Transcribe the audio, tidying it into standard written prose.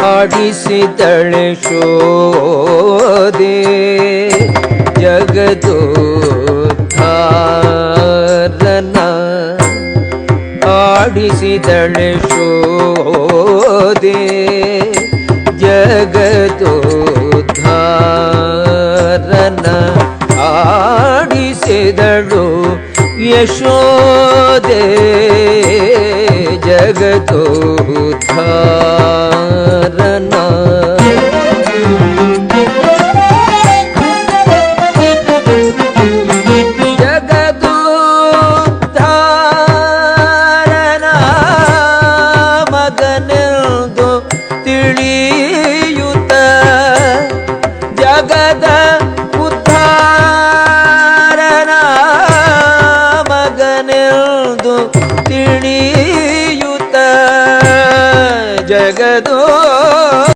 ಆಡಿಸಿದಳೆ ಶೋದೆ ಜಗದೋದ್ಧಾರನ ಆಡಿಸಿದಳೆ ಶೋದೆ ಜಗದೋದ್ಧಾರನ ಆಡಿಸಿದಳು ಯಶೋದೆ ಜಗದೋದ್ಧಾರನ ಜಗದೋದ್ಧಾರನ ಮಗನೆಂದು ತಿಳಿಯುತ್ತ ಜಗದ ಉದ್ಧಾರನ ಮಗನೆಂದು ತಿಳಿಯುತ್ತ ಜಗದೋ